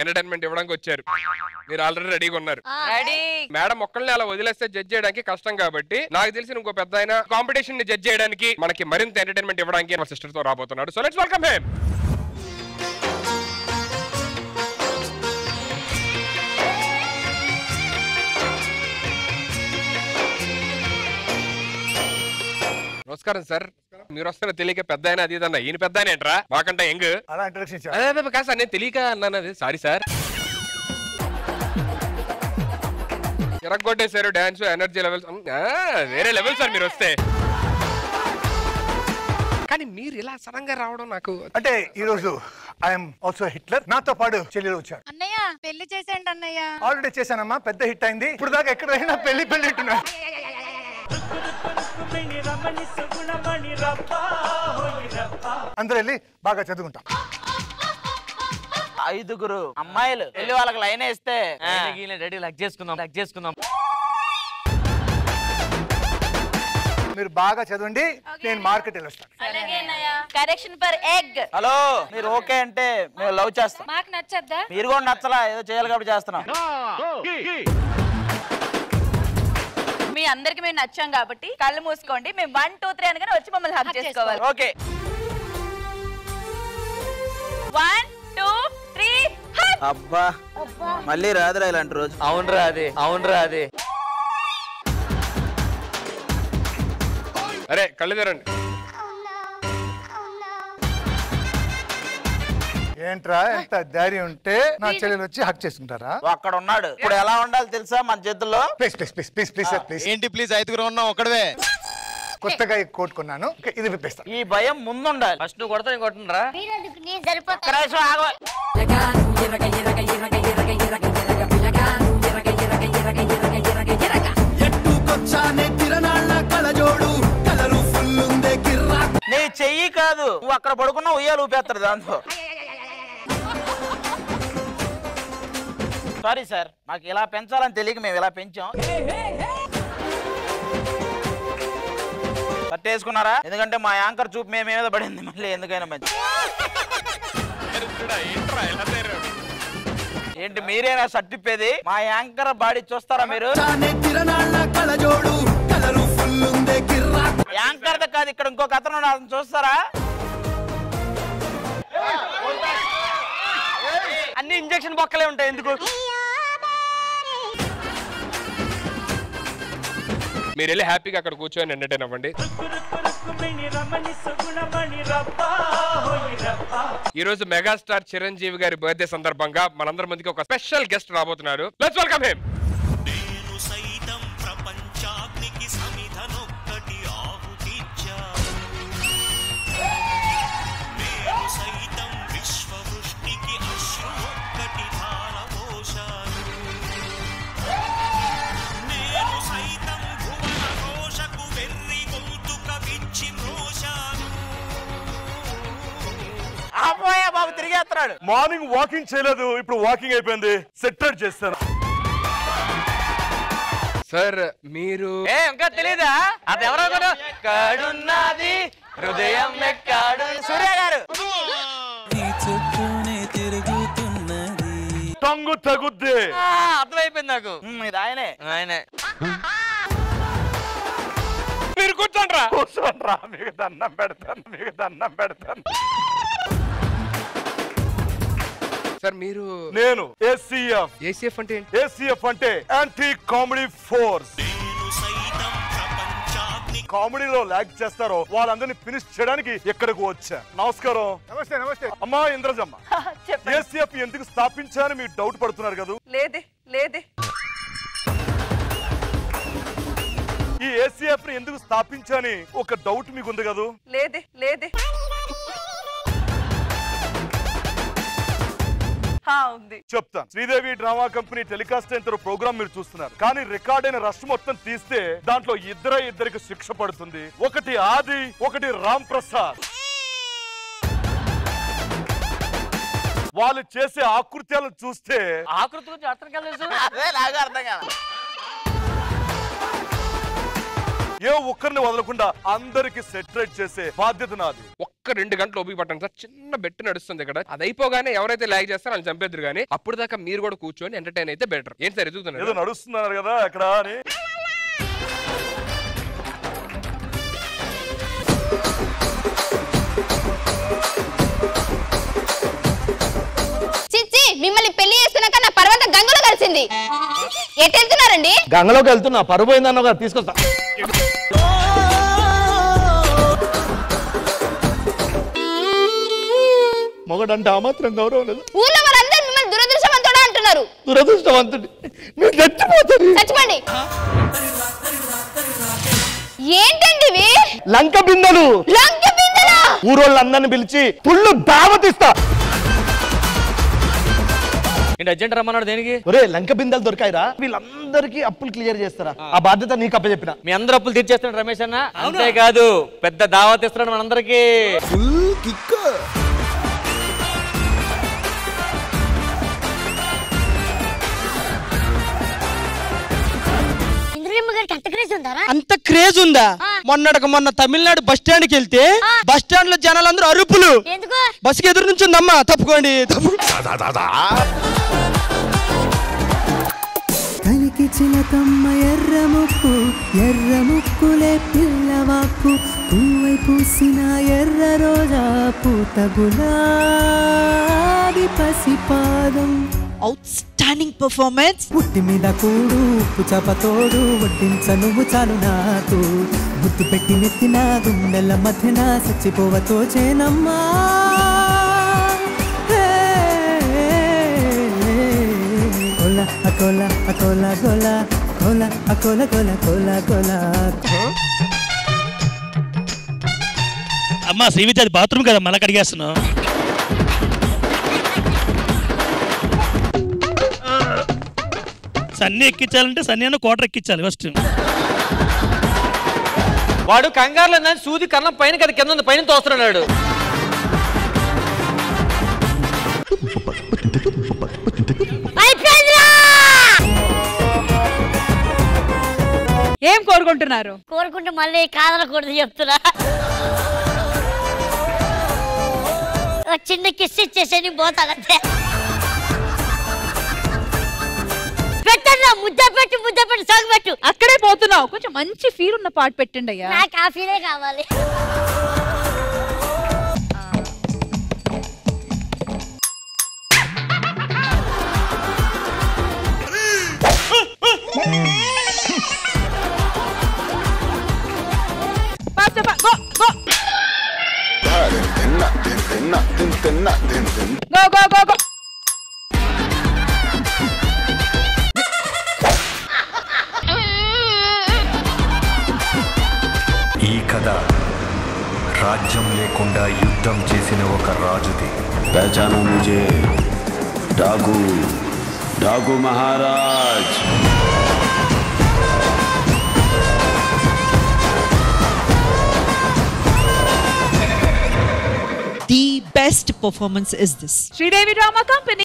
Entertainment ఇవ్వడానికి వచ్చారు. మీరు ఆల్రెడీ రెడీగా ఉన్నారు. మేడం ఒక్కళ్ళని అలా వదిలేస్తే జడ్జ్ చేయడానికి కష్టం కాబట్టి నాకు తెలిసి ఇంకో పెద్ద ఆయన కాంపిటీషన్ ని జడ్జ్ చేయడానికి మనకి మరింత ఎంటర్టైన్మెంట్ ఇవ్వడానికి మా సిస్టర్ తో రాబోతున్నాడు. So let's welcome him. నమస్కారం సార్. మీరు వస్తున్న తెలియక పెద్ద ఆయన అది ఇదన్నా, ఈయన పెద్ద ఆయన ఏంట్రా మాకంటే యంగ్. కాదు సార్, నేను తెలియక అన్నాను. అది సారీ సార్. ఎరగొట్టేశారు డాన్స్, ఎనర్జీ లెవెల్స్ వేరే లెవెల్ సార్ మీరు వస్తే. కానీ మీరు ఇలా సడన్ గా రావడం నాకు అంటే ఈ రోజు ఐఎమ్ ఆల్సో హిట్లర్. నాతో పాటు చెల్లెలు వచ్చాడు. అన్నయ్య పెళ్లి చేసేయండి అన్నయ్య. ఆల్రెడీ చేశానమ్మా, పెద్ద హిట్ అయింది. ఇప్పుడు దాకా ఎక్కడైనా పెళ్లి పెళ్లి అంటున్నా. అందరూ వెళ్ళి బాగా చదువుకుంటాం. 5 అమ్మాయిలు వెళ్ళి వాళ్ళకి లైన్ వేస్తే రెడీ లగ్ చేసుకుందాం. మీరు బాగా చదవండి, నేను మార్కెట్ వెళ్ళొస్తాను. Correction for egg. హలో, మీరు ఓకే అంటే మేము లవ్ చేస్తాం. మాకు నచ్చద్దా? మీరు కూడా నచ్చలా, ఏదో చేయాలి కాబట్టి చేస్తున్నాం. మీ అందరికి మేము నచ్చాం కాబట్టి కళ్ళు మూసుకోండి. మేము 1 2 3 అనగానే వచ్చి మమ్మల్ని హగ్ చేసుకోవాలి. Okay, 1 2 3 hug. అబ్బా మళ్ళీ రాదురా ఇలాంటి రోజు. అవునరా అది. అరే కళ్ళు తెరండి. ఏంట్రా ఎంత ధైర్యం ఉంటే నా చెల్లెలు వచ్చి హక్ చేసుకుంటారా? అక్కడ ఉన్నాడు. ఇప్పుడు ఎలా ఉండాలి తెలుసా మన చేతుల్లో? Please please please please please please. ఏంటి ప్లీజ్? 5 ఉన్నాం ఒకడవే. కొత్తగా ఈ కోట్ కొన్నాను, ఇది విప్పేస్తా. ఈ భయం ముందుండాలి. ఫస్ట్ నువ్వు కొడతా, నేను కొట్టనురా. నీ చెయ్యి కాదు, నువ్వు అక్కడ పడుకున్నా ఉయ్యాలు ఊపేస్తారు దాంతో. సారీ సార్, మాకు ఇలా పెంచాలని తెలియక మేము ఇలా పెంచాం. కట్టేసుకున్నారా? ఎందుకంటే మా యాంకర్ చూపు మేము మీద పడింది. మళ్ళీ ఎందుకైనా మంచి. ఏంటి మీరేనా సర్టిప్పేది? మా యాంకర్ బాడీ చూస్తారా మీరు? యాంకర్ కాదు, ఇక్కడ ఇంకొక అతను చూస్తారా? అన్ని ఇంజక్షన్ బొక్కలే ఉంటాయి. ఎందుకు? మీరు వెళ్ళి హ్యాపీగా అక్కడ కూర్చొని ఎంటర్టైన్ అవ్వండి. ఈ రోజు మెగాస్టార్ చిరంజీవి గారి బర్త్డే సందర్భంగా మనందరి మందికి ఒక స్పెషల్ గెస్ట్ రాబోతున్నారు. Let's welcome him. బాబు తిరిగేస్తున్నాడు. మార్నింగ్ వాకింగ్ చేయలేదు, ఇప్పుడు వాకింగ్ అయిపోయింది. సెట్ చేస్తాను సార్. మీరు ఇంకా తెలీదా? అది ఎవరో కూడా కాడున్నది హృదయం ఎక్కాడు. సూర్య గారు టంగు తగుద్ది. అర్థమైపోయింది నాకు. ఇది ఆయనే. మీరు కూర్చోండ్రా. మీకు దండం పెడతాను. సార్ మీరు నేను ఏసీఎఫ్ అంటే ఏంటి? ఏసీఎఫ్ అంటే యాంటీ కామెడీ ఫోర్స్. కామెడీలో లాగ్ చేస్తారో వాళ్ళందరినీ ఫినిష్ చేయడానికి ఎక్కడికి వచ్చా. నమస్కారం. నమస్తే నమస్తే. అమ్మా ఇంద్రజమ్మ, ఏసీఎఫ్ ఎందుకు స్థాపించారని మీరు డౌట్ పడుతున్నారు కదా? లేదే. ఈ ఏసీఎఫ్ ని ఎందుకు స్థాపించాని ఒక డౌట్ మీకు ఉంది కదా? లేదే. చెప్తాను. శ్రీదేవి డ్రామా కంపెనీ టెలికాస్ట్ అయిన ప్రోగ్రామ్ మీరు చూస్తున్నారు, కానీ రికార్డ్ అయిన రష్ మొత్తం తీస్తే దాంట్లో ఇద్దరికి శిక్ష పడుతుంది. ఒకటి ఆది, ఒకటి రామ్ ప్రసాద్. వాళ్ళు చేసే ఆకృత్యాలను చూస్తే ఆకృతి గురించి అర్థం కాలేదు. అదే నాకు అర్థం కాదు. ఏ ఒక్కరిని వదలకుండా అందరికి సెటరేట్ చేసే బాధ్యత నాది. ఒక్క 2 గంటలు ఓపిక పట్టండి సార్. చిన్న బెట్ నడుస్తుంది ఇక్కడ. అది అయిపోగానే ఎవరైతే లాగ్ చేస్తారో వాళ్ళు చంపేద్దరు కానీ అప్పుడు దాకా మీరు కూడా కూర్చొని ఎంటర్టైన్ అయితే బెటర్. ఏంటి సార్ ఎదుగుతున్నారు? ఏదో నడుస్తున్నారు కదా అక్కడ అని. మిమ్మల్ని పెళ్లి చేస్తున్నాక నా పర్వతం గంగలో కలిసింది. ఎటు వెళ్తున్నారండి? గంగలోకి వెళ్తున్నా. పరువు పోయిందన్న తీసుకొస్తా. మొగడంటే ఆ మాత్రం గౌరవం లేదు. ఊళ్ళో వాళ్ళందరూ మిమ్మల్ని దురదృష్టవంతుడు అంటున్నారు. దురదృష్టవంతుడి మీరు చచ్చిపోతారు. చచ్చిపోండి. ఏంటండి ఇవి? లంక బిందెలు. లంక బిందెలా? ఊరోళ్ళందరిని పిలిచి ఫుల్ దావతిస్తా. అర్జెంట్ రమ్మన్నాడు దేనికి? ఒరే లంక బిందెలు దొరికాయిరా, వీళ్ళందరికీ అప్పులు క్లియర్ చేస్తారా? ఆ బాధ్యత నీకు అప్పచెప్పిన. మీ అందరూ అప్పులు తీర్చేస్తున్నాడు రమేష్ అన్న. అంతేకాదు పెద్ద దావత్ ఇస్తున్నాడు మనందరికి. అంత క్రేజ్ ఉందా? మొన్న తమిళనాడు బస్ స్టాండ్ కి వెళ్తే బస్ స్టాండ్ లో జనాలందరూ అరుపులు. బస్సుకి ఎదురు నుంచి ఉందమ్మా, తప్పుకోండి. కలికి చిలకమ్మ ఎర్రముక్కు ఎర్రముక్కులే పిల్లవాక్కు పువ్వై పూసిన ఎర్ర రోజా పూత గులాబీ పసిపాదం. Outstanding performance. పుట్టి మీద కూడు ఉప్పు చపతోడు వడ్డించ నువ్వు చాలు నాకు ముద్దు పెట్టి నెత్తిన గుండెల మధ్యన చచ్చిపోవతో చేనమ్మా. అకోలా అకోలా గోలా కోలా అకోలా గోలా కోలా కోలా. అమ్మా శ్రీవిద్య అది బాత్రూమ్ కదా, మళ్ళీ కడిగేస్తున్నావు. సన్నీ ఎక్కించాలంటే సన్నీ అన్న కోటర్ ఎక్కించాలి ఫస్ట్. వాడు కంగారులో సూది కన్నం పైన కదా కింద పైన తోస్తున్నాడు. ఏం కోరుకుంటున్నారు? కోరుకుంటే మళ్ళీ కాదనకూడదు చెప్తున్నా. చిన్న కిస్ ఇచ్చేసి పోతానంతే. పెట్టన్నా ముద్ద పెట్టి సాగు పెట్టు. అక్కడే పోతున్నావు, కొంచెం మంచి ఫీల్ ఉన్న పాట పెట్టండి అయ్యా. నాకు ఆ ఫీలే కావాలి. ఈ కథ రాజ్యం లేకుండా యుద్ధం చేసిన ఒక రాజుది. పహచానా ముझे डाकू महाराज. The best performance is this. Sridevi Drama Company.